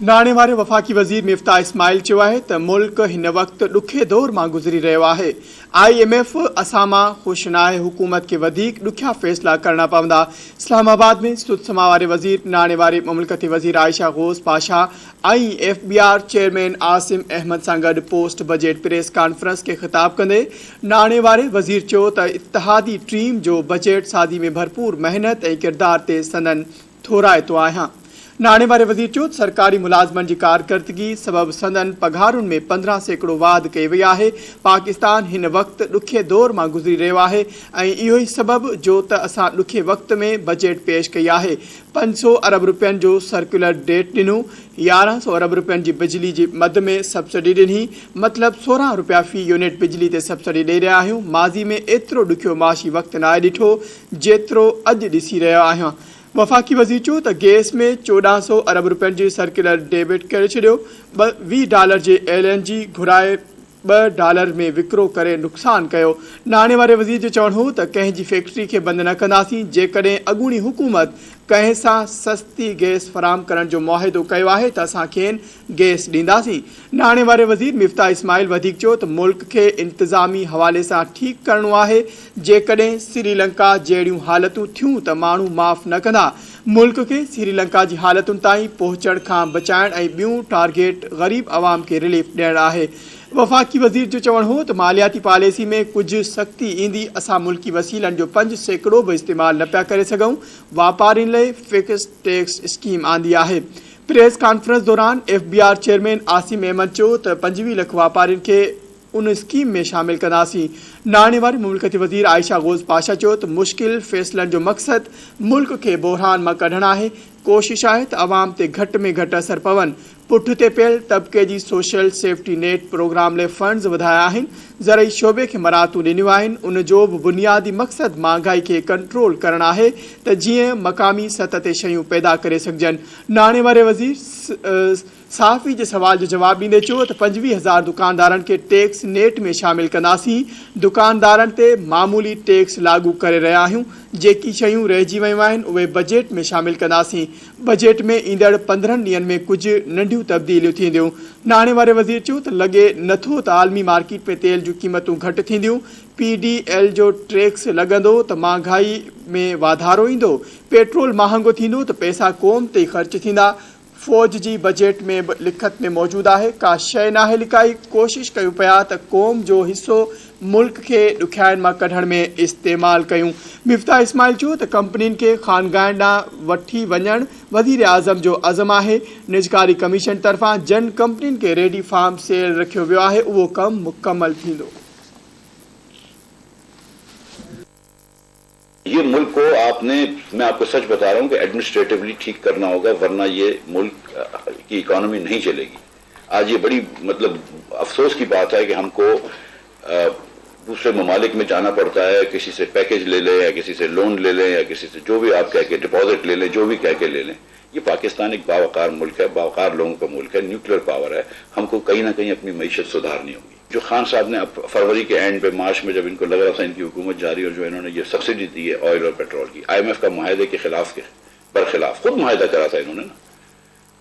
नाणे वारे वफ़ाक़ी वज़ीर मिफ्ता इस्माइल चयो आहे त मुल्क हिन वक़्तु ॾुखे दौर मां गुज़री रहियो आहे। IMF असां मां ख़ुशि नाहे, हुकूमत खे वधीक ॾुखिया फ़ैसिला करणा पवंदा। इस्लामाबाद में सुतसमा वारे वज़ीर नाणे वारे मुमलिकती वज़ीर आयशा ग़ोस पाशा ऐं FBR चेयरमैन आसिम अहमद सां गॾु पोस्ट बजट प्रेस कॉन्फ्रेंस खे ख़िताब कंदे नाणे वारे वज़ीर चयो त इत्तिहादी टीम जो बजट साज़ी में भरपूर महिनत ऐं किरदार ते संदन थोराइतो आहियां। नाणे वारे वज़ीर चयो त सरकारी मुलाज़मनि जी कारकर्दगी सबबि संदन पघारुनि में 15% वाध कई वई आहे। पाकिस्तान हिन वक़्तु ॾुखे दौर मां गुज़री रहियो आहे ऐं इहो ई सबबु जो त असां ॾुखे वक़्त में बजट पेश कई आहे। 500 अरब रुपयनि जो सर्कुलर डेट ॾिनो, 1100 अरब रुपयनि जी बिजली जी मद में सब्सिडी ॾिनी, मतिलबु 16 रुपया फ़ी यूनिट बिजली ते सब्सिडी ॾेई रहिया आहियूं। माज़ी में एतिरो ॾुखियो माशी वक़्तु नाहे ॾिठो जेतिरो अॼु ॾिसी रहियो आहियां। वफ़ाक़ी वज़ीर चयो त गैस में 1400 अरब रुपयनि जी सर्कुलर डेबिट करे छॾियो, $20 जे LNG घुराए $2 में विकिरो करे नुक़सानु कयो। नाणे वारे वज़ीर जो चवणु हो त कंहिं जी फैक्ट्री खे बंदि न कंदासीं। जेकॾहिं अॻूणी हुकूमत कंहिं सां सस्ती गैस फ़राहम करण जो मुआहिदो कयो आहे त असां खेनि गैस ॾींदासीं। नाणे वारे वज़ीर मिफ्ता इस्माइल वधीक चयो त मुल्क खे इंतिज़ामी हवाले सां ठीकु करणो आहे। जेकॾहिं श्रीलंका जहिड़ियूं हालतूं थियूं त माण्हू माफ़ न कंदा। मुल्क खे श्रीलंका जी हालतुनि ताईं पहुचण खां बचाइण ऐं ॿियूं टारगेट ग़रीब आवाम खे रिलीफ ॾियणु आहे। वफ़ाक़ी वज़ीर जो चवणु हो त मालियाती पॉलिसी में कुझु सख़्ती ईंदी, असां मुल्की वसीलनि जो 5% बि इस्तेमालु न पिया करे सघूं। वापारियुनि लाइ फिक्स टैक्स स्कीम आंदी आहे। प्रेस कॉन्फ्रेंस दौरान FBR चेयरमैन आसिम अहमद चयो त 25 लख वापारियुनि खे उन स्कीम में शामिल कंदासीं। नाणे वारे मुमलिकती वज़ीर आयशा ग़ोस पाशा चयो त मुश्किल फ़ैसिलनि जो मक़सदु मुल्क खे बहरान मां कढणु आहे। कोशिश आहे त अवाम ते घटि में घटि असर पवनि। पुठिते पियल तबिके जी सोशल सेफ्टी नेट प्रोग्राम लाइ फंड्स वधाया आहिनि। ज़रई शोबे खे मराहतूं ॾिनियूं आहिनि। उन जो बि बुनियादी मक़सदु महांगाई खे कंट्रोल करणु आहे त जीअं मक़ामी सतह ते शयूं पैदा करे सघजनि। नाणे वारे वज़ीर सहाफ़ी जे सवाल जो जवाबु ॾींदे चयो त 25,000 दुकानदारनि खे टैक्स नेट में शामिल कंदासीं। दुकानदारनि ते मामूली टैक्स लागू करे रहिया आहियूं। जेकी शयूं रहिजी वियूं आहिनि उहे बजट में शामिल कंदासीं। बजट में ईंदड़ 15 ॾींहनि में कुझु नंढियूं तब्दीलियूं थींदियूं। नाणे वारे वज़ीर चयो त लॻे नथो त आलमी मार्केट में तेल जूं क़ीमतूं घटि थींदियूं। PDL जो टैक्स लॻंदो त महांगाई में वाधारो ईंदो। पेट्रोल महांगो थींदो त पैसा क़ौम ते ख़र्च थींदा। फ़ौज जी बजट में लिखत में मौजूदु आहे। का शइ नाहे लिकाई। कोशिश कयूं पिया त क़ौम जो हिसो मुल्क खे ॾुखियाईनि मां कढण में इस्तेमालु कयूं। मिफ्ता इस्माइल चयो त कंपनियुनि खे ख़ानगाहनि ॾांहुं वठी वञणु वज़ीर आज़म जो अज़म आहे। निजकारी कमीशन तरफ़ां जन कंपनियुनि खे रेडी फार्म सेल रखियो वियो आहे। उहो कमु मुकमल थींदो। ये मुल्क को मैं आपको सच बता रहा हूँ कि एडमिनिस्ट्रेटिवली ठीक करना होगा, वरना ये मुल्क की इकोनॉमी नहीं चलेगी। आज ये बड़ी अफसोस की बात है कि हमको दूसरे ममालिक में जाना पड़ता है, किसी से पैकेज ले लें या किसी से लोन ले लें या किसी से जो भी आप कह के डिपॉजिट ले लें, जो भी कह के ले लें। ये पाकिस्तान एक बावकार मुल्क है, बावकार लोगों का मुल्क है, न्यूक्लियर पावर है। हमको कहीं ना कहीं अपनी मईशत सुधारनी होगी। जो खान साहब ने अब फरवरी के एंड पे, मार्च में जब इनको लग रहा था इनकी हुकूमत जारी और जो इन्होंने ये सब्सिडी दी है ऑयल और पेट्रोल की, IMF का मुआहदे के बरखिलाफ खुद मुआहदा करा था इन्होंने ना,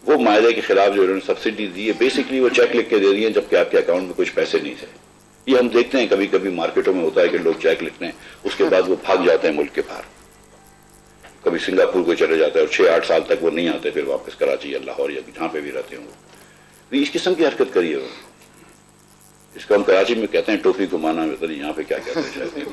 वो मुआहदे के खिलाफ जो इन्होंने सब्सिडी दी है, बेसिकली वो चेक लिख के दे दिए हैं जबकि आपके अकाउंट में कुछ पैसे नहीं थे। ये हम देखते हैं कभी कभी मार्केटों में होता है कि लोग चेक लिखते हैं, उसके बाद वो भाग जाते हैं मुल्क के बाहर, कभी सिंगापुर को चले जाते हैं और 6-8 साल तक वो नहीं आते, फिर वापस कराची या लाहौर या जहाँ पे भी रहते हैं वो। इस किस्म की हरकत करिए वो। इसको हम कराची में कहते हैं टोपी घुमाना, यहाँ पे क्या कहते हैं।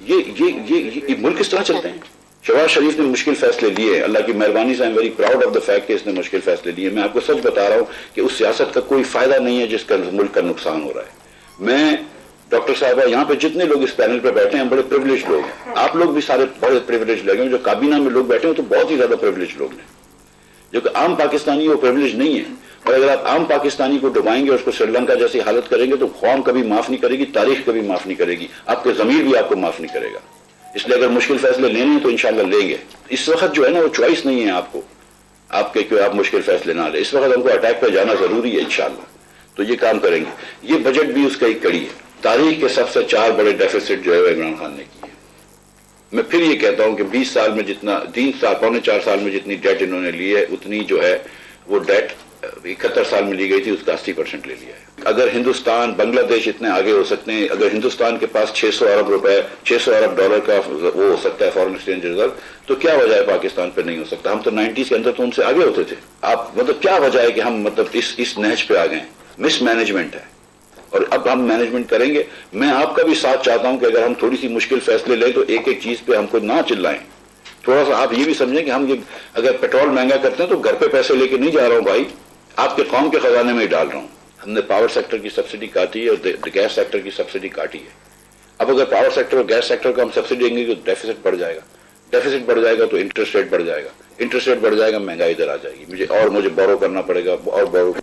ये मुल्क किस तरह चलते हैं। शहबाज शरीफ ने मुश्किल फैसले लिए, अल्लाह की मेहरबानी से I am very proud of the fact कि इसने मुश्किल फैसले लिए। मैं आपको सच बता रहा हूँ कि उस सियासत का कोई फायदा नहीं है जिसका मुल्क का नुकसान हो रहा है। मैं डॉक्टर साहब यहाँ पे जितने लोग इस पैनल पे बैठे हैं बड़े प्रिविलेज लोग हैं। आप लोग भी सारे बड़े प्रिविलेज लोग हैं। जो काबीना में लोग बैठे हैं तो बहुत ही ज्यादा प्रिविलेज लोग हैं। जो आम पाकिस्तानी वो प्रिविलेज नहीं है। और अगर आप आम पाकिस्तानी को डुबाएंगे, उसको श्रीलंका जैसी हालत करेंगे तो कौम कभी माफ नहीं करेगी, तारीख कभी माफ नहीं करेगी, आपके जमीर भी आपको माफ नहीं करेगा। इसलिए अगर मुश्किल फैसले लेने हैं तो इंशाल्लाह लेंगे। इस वक्त जो है ना वो चॉइस नहीं है आपको, आपके क्यों आप मुश्किल फैसले ना ले। इस वक्त हमको अटैक पर जाना जरूरी है इंशाल्लाह, तो ये काम करेंगे। ये बजट भी उसका एक कड़ी है। तारीख के सबसे 4 बड़े डेफिसिट जो है इमरान खान ने किए। मैं फिर ये कहता हूं कि 20 साल में जितना 3 साल 4.25 साल में जितनी डेट इन्होंने ली है, उतनी जो है वो डेट 71 साल में ली गई थी उसका 80% ले लिया है। अगर हिंदुस्तान बांग्लादेश इतने आगे हो सकते हैं, अगर हिंदुस्तान के पास 600 अरब रुपए 600 अरब डॉलर का वो हो सकता है फॉरेन एक्सचेंज रिजर्व, तो क्या वजह है पाकिस्तान पे नहीं हो सकता? हम तो 90s के अंदर तो उनसे आगे होते थे। आप मतलब क्या वजह है कि हम मतलब इस नहज पे आ गए? मिस मैनेजमेंट है और अब हम मैनेजमेंट करेंगे। मैं आपका भी साथ चाहता हूं कि अगर हम थोड़ी सी मुश्किल फैसले लें तो एक एक चीज पे हमको ना चिल्लाएं। थोड़ा सा आप ये भी समझें कि हम ये अगर पेट्रोल महंगा करते हैं तो घर पे पैसे लेके नहीं जा रहा हूं भाई, आपके कौम के खजाने में ही डाल रहा हूं। हमने पावर सेक्टर की सब्सिडी काटी है और गैस सेक्टर की सब्सिडी काटी है। अब अगर पावर सेक्टर और गैस सेक्टर को हम सब्सिडी देंगे तो डेफिसिट बढ़ जाएगा, डेफिसिट बढ़ जाएगा तो इंटरेस्ट रेट बढ़ जाएगा, इंटरेस्ट रेट बढ़ जाएगा, महंगाई इधर आ जाएगी, मुझे बोरो करना पड़ेगा और बोरो